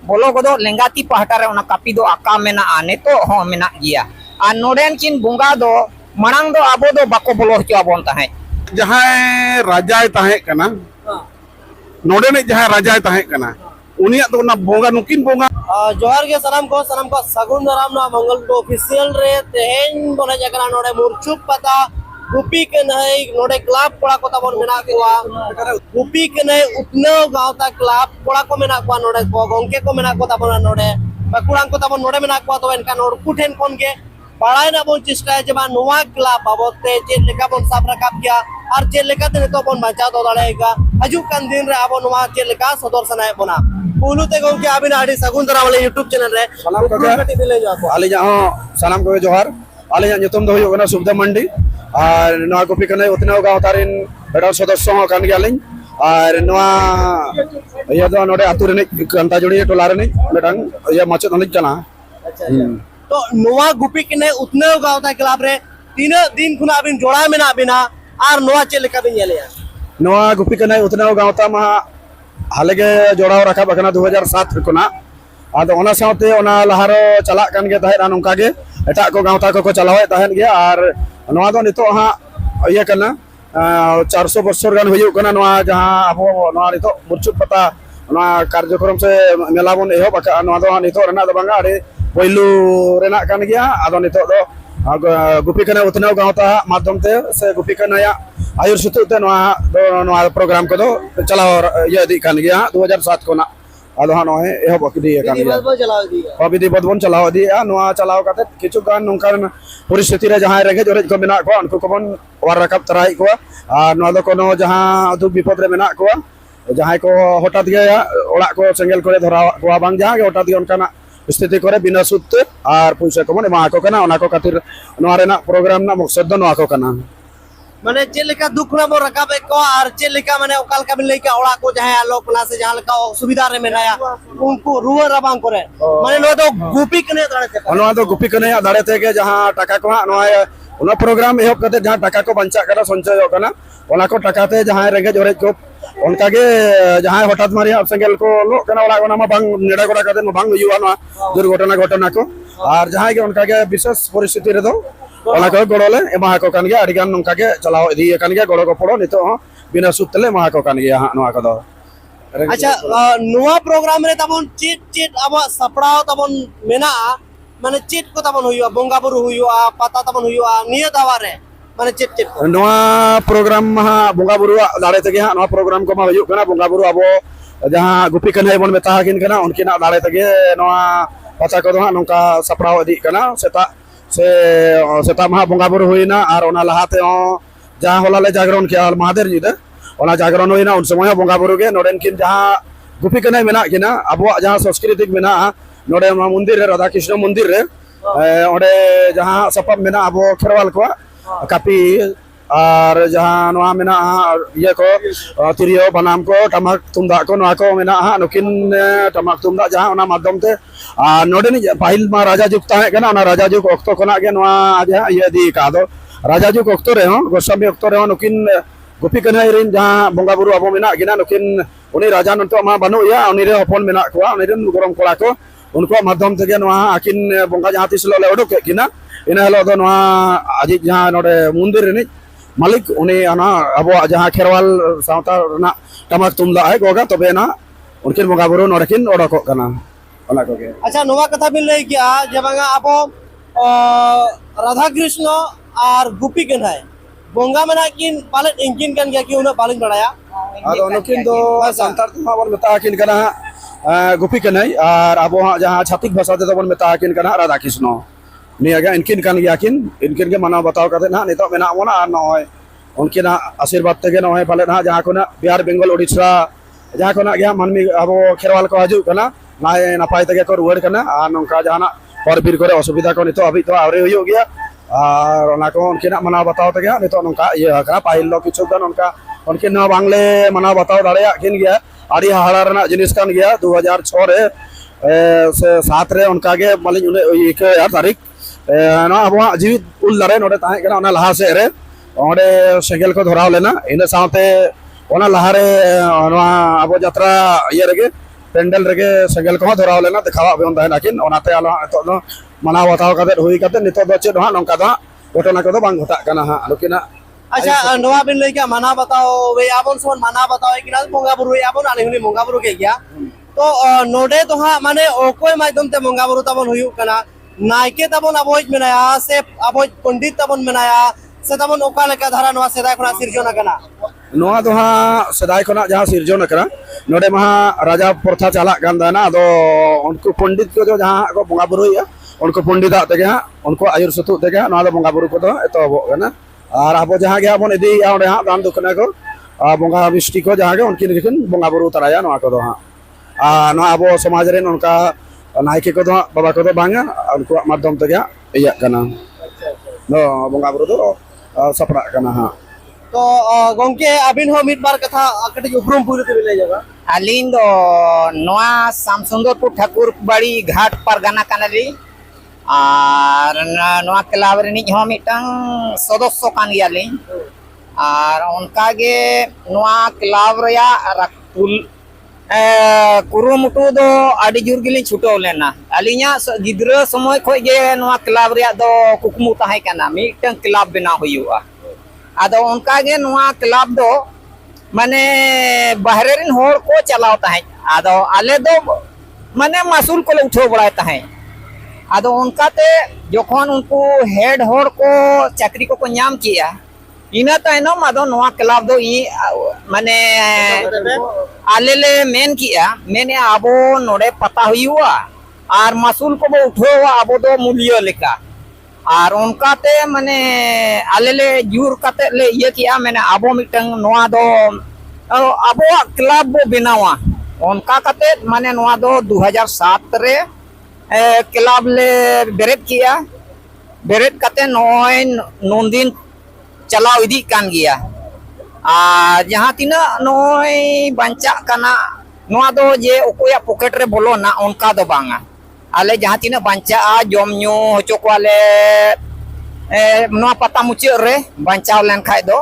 बोलो को लेंगाती पहाटा रे कापी दो आका मेना नेतो हो मेना गिया और नोडेन किन बुंगा दो मनांग दो आबो दो बाको बोलो हचो आबोन ताहे जहां राजाय ताहे कना नोडे ने जहां राजाय ताहे कना उनिया तो ना बोंगा नुकिन बोंगा जोहार के सलाम को सगुन दाराम ना मंगल तो ऑफिशियल रे तेहेन बोले जकरा नोडे मुरचुक पता गुपी के नहीं नोडे क्लब कोड़ा को तबन मेना कोआ गुपी के नहीं उपनो गांवता क्लब कोड़ा को मेना कोआ नोडे को गोंके को मेना को तबन नोडे बकुड़ांग को तबन नोडे मेना कोआ तो इनका नोड कुठेन कोन के पढ़ाई ना बोन चेष्टा है जब नोवा क्लब बाबते जे लेका बोन साफ रखाब किया और जे लेका ते तो बोन बचा दो दाड़ेगा हजुक कान दिन रे आबो नोवा जे लेका सदर सनाय बोना पुलु ते गोंके आबिन आडी सगुन दरा वाले YouTube चैनल रे सलाम को कटी ले जाको आले जा सलाम को जोहार आले जा nyutum do huyuk kana Subda Mandi और नवा गुपी कने उतने गांव तारिन बेटा सदस्य हो कान गयालिन और नवा ये दो नोडे आतु रे कंता जोड़ी टोला रे बेटांग ये मचत नलिक कना अच्छा तो नोवा गुपी कने उतने गांव ता क्लब रे तीन दिन खुना आबिन जोड़ा मेना बिना और नोवा चे लेका बिन येले नवा गुपी कने उतने गांव ता मा हालेगे जोड़ाव रखा बकना 2007 कोना आदो ओना साथे ओना लहारो चला कान गे ताहे नोंका गे एटा को गांव ता को चलावे ताहेन गे और नवा दो नितो हा ये कना 400 बछर गान हुयु कना नवा जहां अबो नवा नितो मुरचुक पता नवा कार्यक्रम से मेला बन एहो बका नवा दो नितो रना दो बांगा अरे पहिलु रेना कान गया आदो नितो दो गुपी कने उतने गांव ता माध्यम ते से गुपी कने या आयुर सुतु ते नवा प्रोग्राम को दो चलाओ ये दी कान गया 2007 कोना आदो हा नोए एहो बकदी कान गया चलाओ दिया अबिदि बदबन चलाओ दिया नोआ चलाओ काते किछु गान नोंकान परिस्थिति रे जहां रेगे जोरे को मेना को उनको को बन वार रकब तराई को और नोआ दो कोनो जहां दुख विपद रे मेना को जहां को हठात गया ओड़ा को सेंगल करे धरा को बांग जहां के हठात उनकाना स्थिति करे बिना सुत और पैसा को मन मा को कना ओना को खातिर नोआ रेना प्रोग्राम ना मकसद दो नोआ को कना माने चेलेका दुख ना बो रकाबे को और चेलेका माने ओकाल का मिले के ओड़ा को जहां आलो प्ला से जहां का सुविधा रे मेनाया उनको रुवा रबांग करे माने नो तो गुपी कने दाड़े ते नो तो गुपी कने दाड़े ते के जहां टाका को नो ओना प्रोग्राम एहो कते जहां टाका को बंचा करा संचय हो कना ओना को टाका ते जहां रेगे जोरे को उनका के जहां हठात मारी सेंगल को लो कना ओड़ा ओना मा बांग नेडा कोड़ा कते बांग हुआ ना दुर्घटना को और जहां के उनका के विशेष परिस्थिति रे दो ओना को गोड़ोले एमा को कान गया अडिगान नंका के चलाओ इदी कान गया गोड़ो को पड़ो नितो बिना सुतले मा को कान गया नोआ को दो अच्छा नोआ प्रोग्राम रे तबन चेट अब सपड़ाव तबन मेना माने चेट को तबन हुआ बोंगा बुरु हुआ पता तबन हुआ निय दावा रे माने चेट नोआ प्रोग्राम मा बोंगा बुरु दाड़े ते हा नोआ प्रोग्राम को मा हुआ कना बोंगा बुरु अबो जहां गुपी कने बन मेता किन कना उनकिना दाड़े ते नोआ पता को हा नंका सपड़ाव इदी कना से सेता महा बोंगा बुरु हुईना और ओना लहाते जहां होलाले जागरण के महादेव जी दे ओना जागरण हुईना उन समय बोंगा बुरु के नोडेन किन जहां गुपी कने मेना किना अबो जहां संस्कृति मेना नोडे मंदिर रे राधा कृष्ण मंदिर रे ओडे जहां सपब मेना अबो खेरवाल को कापी और जहां नोआ मेना ये को तिरियो बनाम को टमक तुमदा को नोआ को मेना नुकिन टमक तुमदा जहां ओना माध्यम ते नोडेन पाहिल मा राजा जुग ताहे कना ओना राजा जुग ओक्तो कोना के नोआ जहां ये दी का दो राजा जुग ओक्तो रे हो गोस्वामी ओक्तो रे हो नुकिन गुपी कने रिन जहां बोंगा बुरु अबो मेना गिना नुकिन उनी राजा नंतो मा बनु या उनी रे हपन मेना को उनी रे गरम कोड़ा को उनको माध्यम ते नोआ आकिन बोंगा जहां तिस ले ओडो के किना इना हेलो दो नोआ आजि जहां नोडे मंदिर रे मालिक उनी अना अब जहां खेरवाल सावता ना टमक तुमदा है गोगा तबे ना उनकिन बोंगा बुरु नोडकिन ओडको कना ओना को के अच्छा नोवा कथा बिन लई किया जबंगा आपो राधा कृष्ण और गुपी कन है बोंगा मना किन पाले इंकिन कन गया कि उना पालन बड़ाया आदो उनकिन दो संतार तुमा बन मेता किन कना गुपी कन है और अब जहां छातिक भाषा ते बन मेता किन कना राधा कृष्ण नियागा इनकिन कान गया किन इनकिन के माना बताओ करते ना नितो मेना मोना नय उनकिन आशीर्वाद ते नय पाले ना जहां कोना बिहार बेंगल ओडिशा जहां कोना गया मानमी अब खेरवाल को हजु कना नाय नपाय ते को रुवाड़ कना आ नंका जहाना पर बीर करे असुविधा को नितो अभी तो आवरे हुयो गया और ओना को उनकिन माना बताओ ते गया नितो नंका ये का पाहिल लो किछु गन उनका उनकिन बांग्ले माना बताओ दाड़या किन गया आड़ी हाड़ा रना जिनिस कान गया 2006 रे से 7 रे उनका के मालिक उने एक तारीख ना अब जीवित उल दारे नोडे ताहे कना ओना लहा से रे ओडे सेंगल को धराव लेना इन साथे ओना लहा रे ओना अब यात्रा ये रगे पेंडल रेगे सेंगल को धराव लेना दिखावा बेन तहना किन ओनाते आलो नितो दो मनाव बताव कते हुई कते नितो दो चेद हा नोंका दो घटना को दो बांग घटा कना हा लुकिना अच्छा नवा बिन ले क्या मना बताओ वे आबन सोन मना बताओ कि ना बोंगा बुरु आबन आने हुनी बोंगा बुरु के गया तो नोडे तो हा माने ओकोय माध्यम ते बोंगा बुरु तबन हुयु कना नायके तबन अबोज मेनाया से अबोज पंडित तबन मेनाया से तबन ओका लेका धारा नवा सेदा खना सिरजोना कना नोआ दो हा सदाय खना जहां सिरजोन करा नोडे महा राजा प्रथा चला गान दाना अदो उनको पंडित को जो जहां को बोंगा बुरु या उनको पंडित तेगे हा उनको आयुर सतु तेगे नोआ दो बोंगा बुरु को दो एतो बो कना और अब जहां गया बन इदी ओंडे हा दान दुखना को बोंगा बिष्टि को जहां के उनकी लेकिन बोंगा बुरु तराया नोआ को दो हा नोआ अब समाज रे उनका नायके को दो बाबा को दो बांगा उनको माध्यम तेगे इया कना नो बोंगा बुरु दो सपरा कना हा तो गोंके अबिन हो मिट बार कथा कटी उपरुम पूरे ते ले जागा अलिंग दो नोआ सामसुंदरपुर ठाकुर बाड़ी घाट परगना कनाली और नोआ क्लब रिनिज हो मिटंग सदस्य कान गियालिं और उनका गे नोआ क्लब रिया रकुल कुरुमुटु दो आदि जुर गिलिं छुटो लेना अलिंगा गिद्रा समय खोय गे नोआ क्लब रिया दो कुकमु ताहे कना मिटंग क्लब बना हुयुआ आदो उनका गे नोआ क्लब दो माने बाहरे रिन होर को चलाव ताहे आदो आले दो माने मासूल को उठो बड़ाय ताहे आदो उनका ते जोखन उनको हेड होर को चाकरी को नाम किया इना ताइनम आदो नोआ क्लब दो ई माने आले ले मेन किया मेने आबो नोडे पता हुआ और मासूल को उठो आबो दो मूल्य लेका और उनका ते माने आले ले जुर कते ले ये किया मैंने आबो मिटंग नोआ दो आबो क्लब बो बनावा उनका कते माने नोआ दो 2007 रे क्लब ले बेरेट किया बेरेट कते नोय नोंदिन चलाव इदी कान गया जहां तिना नोय बंचा कना नोआ दो जे ओकोया पॉकेट रे बोलो ना उनका दो बांगा आले जहां तिना बंचा जम न्यू होचो कोले नोआ पता मुचे रे बंचाव लेन खाय दो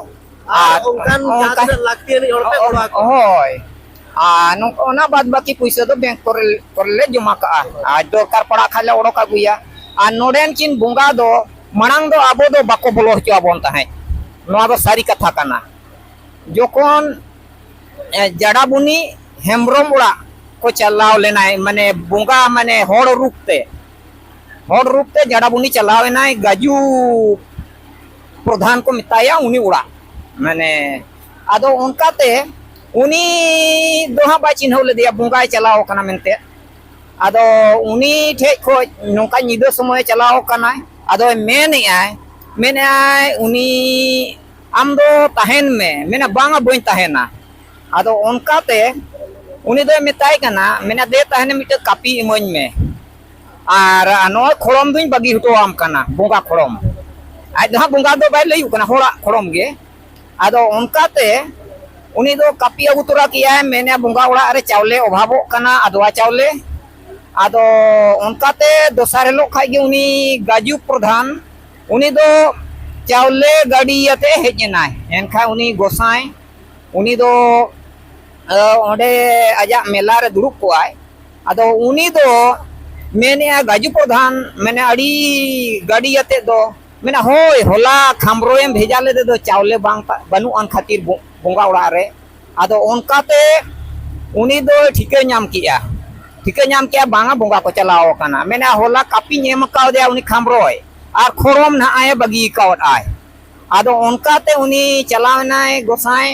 ओंकान जात लागती नि और पे ओड़ा होय ओना बाद बाकी पैसा दो बैंक करले जमा का आज दरकार पड़ा खाले ओडो का गुया आ नोडेन किन बुंगा दो मणांग दो आबो दो बाको बोलो हचो आबोन ताहे नोआ दो सारी कथा कना जोखन जड़ाबुनी हेमब्रम उड़ा को चलाव लेना माने बुंगा माने होड़ रूपते जड़ाबुनी चलाव ना गाजू प्रधान को मिताया उनी उड़ा माने आदो उनका ते उनी दोहा बा चिन्हव ले दिया बुंगा चलाव कना मेनते आदो उनी ठे खो नोका निदो समय चलाव कना आदो मेने आय उनी आम दो तहन में मेना बांगा बइन तहना आदो उनका ते उनी दो मिताय कना मेना दे तहने मिटे कापी इमोñ में और नो खोड़म दुñ बगी हटो आम कना बुंगा खोड़म आज दो बुंगा दो बाय लयु कना होड़ा खोड़म गे आदो उनका ते उनी दो कापी अगु तोरा किया है मैंने बुंगा उड़ा रे चावले अभावो कना अदवा चावले आदो उनका ते दोसार हेलो खाई उनी गाजू प्रधान उनी दो चावले गाड़ी याते हेजना एनखा उनी गोसाई उनी दो ओंडे आजा मेला रे दुरुप को आय आदो उनी दो मैंने गाजू प्रधान मैंने अड़ी गाड़ी याते दो मैंने होय होला खामरोएम भेजा ले दे दो चावले बांग बनु अन खातिर बुंगा उड़ा रे आदो उनका ते उनी दो ठिके नाम किया बांगा बुंगा को चलाओ कना मैंने होला कापी नेम का दे उनी खामरोय और खोरम ना आए बगी कावत आय आदो उनका ते उनी चलावनाय गोसाई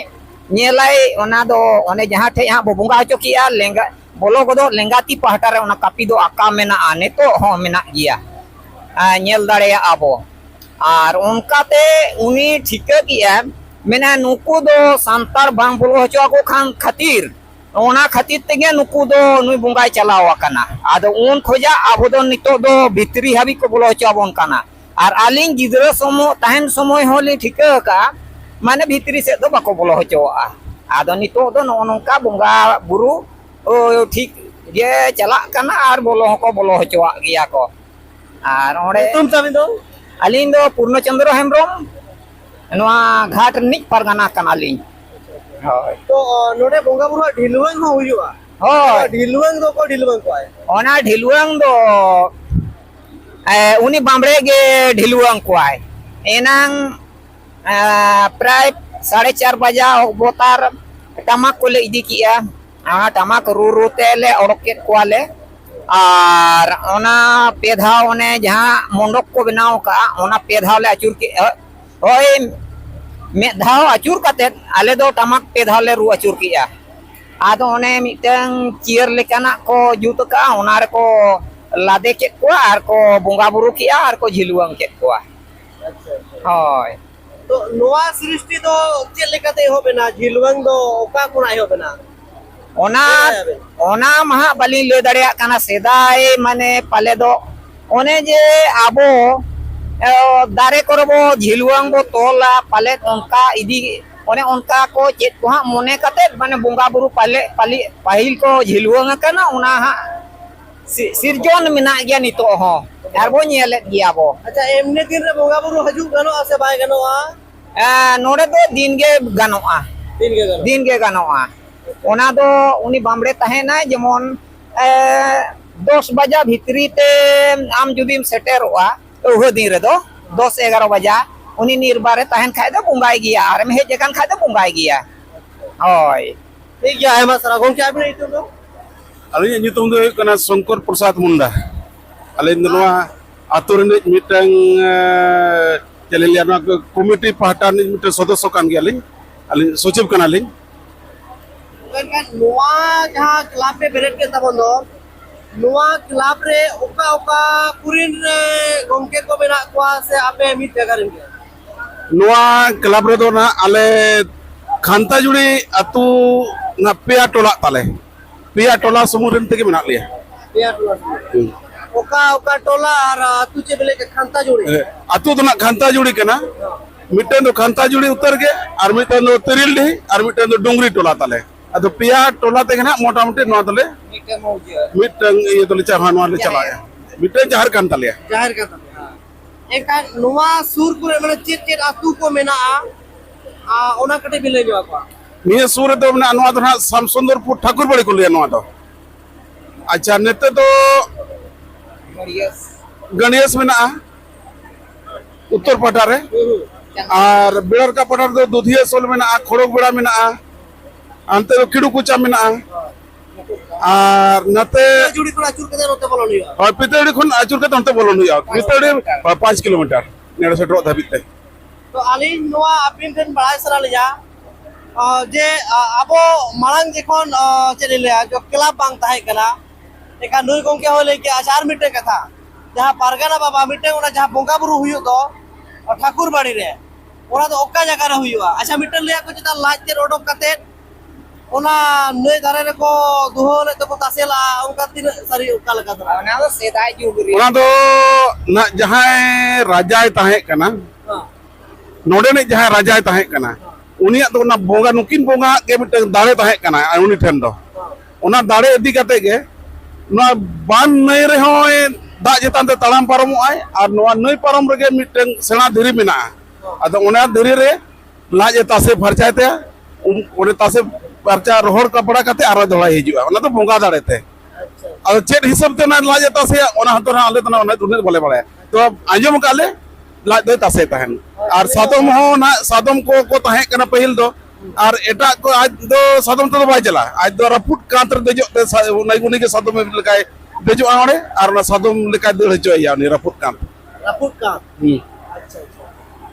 नेलाई ओना दो ओने जहां ठे यहां बुंगा हचो किया लेंगा बोलो को दो लेंगाती पहटा रे ओना कापी दो आका मेना आने तो हो मेना गिया नेल दाड़े आबो और उनका ते उनी ठिके किया मैंने नुकु दो सांतार बांग बोलो हचो को खान खातिर ओना खातिर तेगे नुकु दो नुई बुंगाय चलाव कना आदो उन खोजा आबो दो नितो दो भितरी हाबी को बोलो हचो आबोन कना और आलिंग गिदरा समो तहन समय होली ठिके का माने भितरी से दो बाको बोलो हचोआ आदो नितो दो नोनका बुंगा बुरु ओ ठीक जे चला कना और बोलो को बोलो हचोआ गिया को और ओडे तुम तमिन दो अलिंग दो पूर्णचंद्र हेमब्रम नोआ घाट निज परगना कनालिंग तो नोडे बोंगा बुरु ढिलुवन हो हुआ Hoi. ढिलवंग दो को ढिलवंग को आए Ona ढिलुआंग दो उनी बामड़े गे ढिलुआंग को आए एनांग प्राय 4:30 बजा बोतार टमाक को ले इदी किया टमाक रू तेले ओडक के कोले और ओना पेधा ओने जहां मंडप को बनाव का ओना पेधा ले अचूर के ओय मे धाव अचूर कते आले दो टमाक पेधा ले रू अचूर किया आदो ओने मिटंग चियर लेकाना को जुत का ओना रे को लादे के को आर को बोंगा बुरु किया आर को झिलुआंग के को होय तो नोआ सृष्टि दो चेल लेकाते हो बेना ढिलवंग दो ओका कोना हो बेना ओना ओना महा बलि ले दड़िया काना सेदाय माने पाले दो ओने जे आबो दारे करबो झिलुआंग बो तोला पाले उनका इदी ओने उनका को चेत को हा मोने कते माने बोंगा बुरु पाले पाली पाहिल को झिलुआंग काना ओना हा सिरजोन मिना गया नितो हो आर बो नेले गया बो अच्छा एमने दिन रे बोंगा बुरु हजू गनो आसे बाय गनो नोडे दो दिन गे गानोआ दिन गे गानोआ ओना दो उनी बामड़े तहेना जेमन 10 बजा भितरी ते आम जुदीम सेटेरोआ ओहो दिन रे दो 10-11 बजा उनी निर्बारे तहन खाय दो बुंगाई गया आर में हेज कान खाय दो बुंगाई गया होय ठीक गया है मासरा गोंके आबि नहीं तो Ali nyutung do kana Songkor Prasad Munda alin noa aturan mitang jalilian komiti pahatan mitang sodosyo kan gialin alin sojib kan alin kan noa jaha club पे बेरेट के तबन दो नोआ क्लब रे ओका ओका कुरिन रे गोंके को बेना कोआ से आपे मित जगरिन के noa club re do na ale khanta juri atu na pea tola tale pea tola sumurin tege menak liya बिया टोला ओका ओका टोला और तू चे बेले के खंता जोड़ी atu do na khanta juri kana mitten do khanta juri utar ge ar mitten do teril di ar mitten do dungri tola tale ado pea tola tege na mota moti noa tale mitten ye tole chahan war le chala ya mitten jahar kan tale जाहिर का था एक नोआ सूर को माने चेत चेत आतू को मेना ओना कटे बिले जो को niya sur do na noa do na Samsundarpur Thakur bari ko liya noa do acha nete do Ganesh में उत्तर पटा रे और बेड़र का पटा दो दुधिया सोल में खड़ोक बेड़ा में अंते किड़ू कुचा में और नते जुड़ी को आचुर के नते बोलन हुआ और पितड़ी खन आचुर के तंते बोलन हुआ पितड़ी 5 किलोमीटर नेड़े से ट्रो धाबिते तो आली नोआ अपिन ठन बड़ाई सरा लिया जे आबो मांग जेखन चले ले जो क्लब बांग ताहे कना एका नुई गोंके होले के आचार मिटे कथा जहां पारगाना बाबा मिटे ओना जहां बोंगा बुरु हुयो तो ठाकुर बाड़ी रे ओना तो ओका जगह रे हुयो अच्छा मिटे लिया को जता लाज ते रोडक कते ओना नुई धारे रे को दुहोले तो तासेला ओका तीन सारी ओका लगा दरा ओना दो सेदाय जुगरी ओना दो ना जहां राजाय ताहे कना नोडे ने जहां राजाय ताहे कना उनिया तो ना बोंगा नुकिन बोंगा के मिटे दाड़े ताहे कना उनी ठेन दो ओना दाड़े इदी कते के ना बान नई रे होय दा जेतान ते तड़ाम पारमो आय और नोआ नई पारम रे मिटन सेना धीरी मेना अदो ओना धीरी रे लाज तासे फरचाय ते ओने तासे परचा रोहड़ कपड़ा कते आरो दड़ा हिजुआ ओना तो बोंगा दाड़े ते अदो चेट हिसाब ते ना लाज तासे ओना हतो ना आले तना ओना दुने बोले बड़े तो आंजम काले लाज दे तासे तहन और सादम हो ना सादम को ताहे कना पहिल दो और एटा को आज दो सादम तो बाय चला आज दो रपुट कांतर देजो ते उनी के सादम में लकाय देजो आणे और ना सादम लकाय दड़ हचोया उनी रपुट का अच्छा अच्छा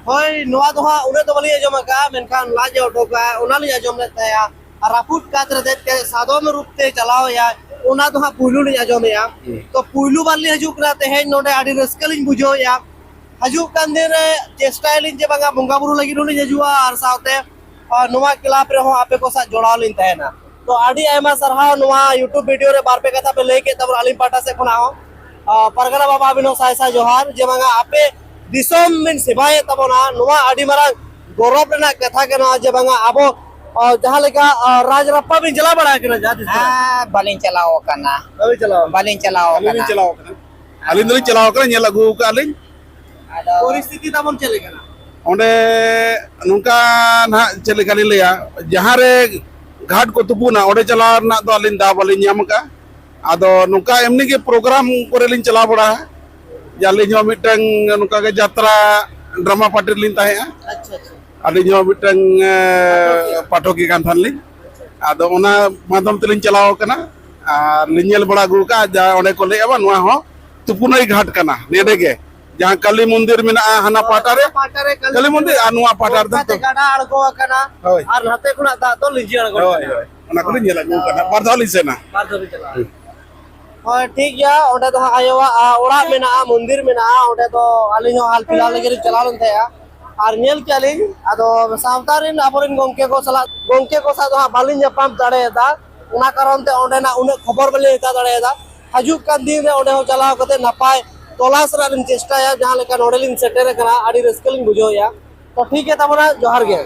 होय नोआ दोहा उने तो बलिए जमा का मेनखान लाज ओटोका ओना लिया जम लेता है और रपुट कांतर दे के सादम रूप ते चलाओ या ओना दोहा पुलु लिया जम या तो पुलु वाली हजू कराते हैं नोडे आडी रस्कलिन बुझो या हजू कांदे रे चेष्टाइलिन जे बंगा बोंगा बुरु लगी नुनी हजुआ और साथे और नोआ क्लाब रे हो आपे को साथ जोड़ाव लिन तहना तो आडी आयमा सरहा नोआ YouTube वीडियो रे बार पे कथा पे लेके तब आलिम पाटा से खुना हो परगना बाबा बिनो साय साय जोहार जे मंगा आपे दिसोम मिन सिबाय तबना नोआ आडी मारा गौरव रेना कथा के ना जे मंगा आबो जहां लेका राजरप्पा बिन चला बड़ा के ना जाति बालिन चलाओ कना अभी चलाओ बालिन चलाओ अलिन चलाओ कना अलिन दली चलाओ कना ने लागू का अलिन परिस्थिति तबन चलेगा ना ओंडे नुका ना चले काली लिया जहां रे घाट को तुपुना ओडे चला ना दो अलिन दा बालिन ᱧᱟᱢ का आदो नुका एमनी के प्रोग्राम करे लिन चला बड़ा है जालिन जो मिटंग नुका के यात्रा ड्रामा पार्टी लिन ताहे अच्छा अच्छा अलिन जो मिटंग पाठकी कान थान लिन आदो ओना माध्यम तेलिन चलाओ कना और लिन बड़ा गु का जा ओडे को ले बा नुआ हो तुपुनाई घाट कना नेडे के जहां काली मंदिर में हाना पाटारे काली मंदिर अनुआ पाटार ᱱᱟᱛᱮ ᱜᱟᱰᱟ ᱟᱬᱜᱚ ᱟᱠᱟᱱᱟ ᱟᱨ ᱱᱟᱛᱮ ᱠᱷᱚᱱᱟᱜ ᱫᱟᱜ ᱫᱚ ᱞᱤᱸᱡᱤ ᱟᱬᱜᱚ ᱟᱠᱟᱱᱟ ओना को लिन लागू कना बारदाली सेना ᱵᱟᱨ ᱫᱷᱟᱹᱵᱤᱡ ᱪᱟᱞᱟᱜᱼᱟ ᱦᱳᱭ ᱴᱷᱤक ᱜᱮᱭᱟ ᱚᱸᱰᱮ ᱫᱚ ᱦᱟᱸᱜ ᱟᱭᱳᱣᱟᱜ ᱚᱲᱟᱜ ᱢᱮᱱᱟᱜᱼᱟ ᱢᱚᱱᱫᱤᱨ ᱢᱮᱱᱟᱜᱼᱟ ᱚᱸᱰे ᱫᱚ ᱟᱹᱞᱤᱧ ᱦᱚᱸ ᱦᱟᱞ ᱯᱷᱤᱞᱦᱟᱞ ᱞᱟᱹᱜᱤᱫ ᱞᱤᱧ ᱪᱟᱞᱟᱣ ᱞᱮᱱ ᱛᱟᱦᱮᱸᱜᱼᱟ ᱟᱨ ᱧᱮᱞ ᱠᱮᱜᱼᱟᱞᱤᱧ ᱟᱫᱚ ᱥᱟᱶᱛᱟ ᱨᱮᱱ ᱟᱵᱚᱨᱮᱱ ᱜᱚᱝᱠᱮ ᱠᱚ ᱥᱟᱞᱟᱜ ᱫᱚ ᱦᱟᱸᱜ ᱵᱟᱹᱞᱤᱧ ᱧᱟᱯᱟᱢ ᱫᱟᱲᱮᱭᱟᱫᱟ ᱚᱱᱟ ᱠᱟᱨᱚᱱ ᱛᱮ ᱚᱸᱰᱮᱱᱟᱜ ᱩᱱᱟᱹᱜ ᱠᱷᱚᱵᱚᱨ ᱵᱟᱹᱞᱤᱧ ᱦᱟᱛᱟᱣ ᱫᱟᱲᱮᱭᱟᱫᱟ ᱦᱤᱡᱩᱜ ᱠᱟᱱ ᱫᱤᱱ ᱨᱮ ᱚᱸᱰᱮ ᱦᱚᱸ ᱪᱟᱞᱟᱣ ᱠᱟᱛᱮ ᱱᱟᱯᱟᱭ तलाश ᱨᱮᱱᱟᱜ ᱪᱮᱥᱴᱟᱭᱟ ᱡᱟᱦᱟᱸ ᱞᱮᱠᱟ ᱱᱚᱰᱮ ᱞᱤᱧ ᱥᱮᱴᱮᱨ ᱟᱠᱟᱱᱟ ᱟᱹᱰᱤ ᱨᱟᱹᱥᱠᱟᱹ ᱞᱤᱧ ᱵᱩᱡᱷᱟᱹᱣᱮᱜᱼᱟ तो ठीक है तबना जोहार गे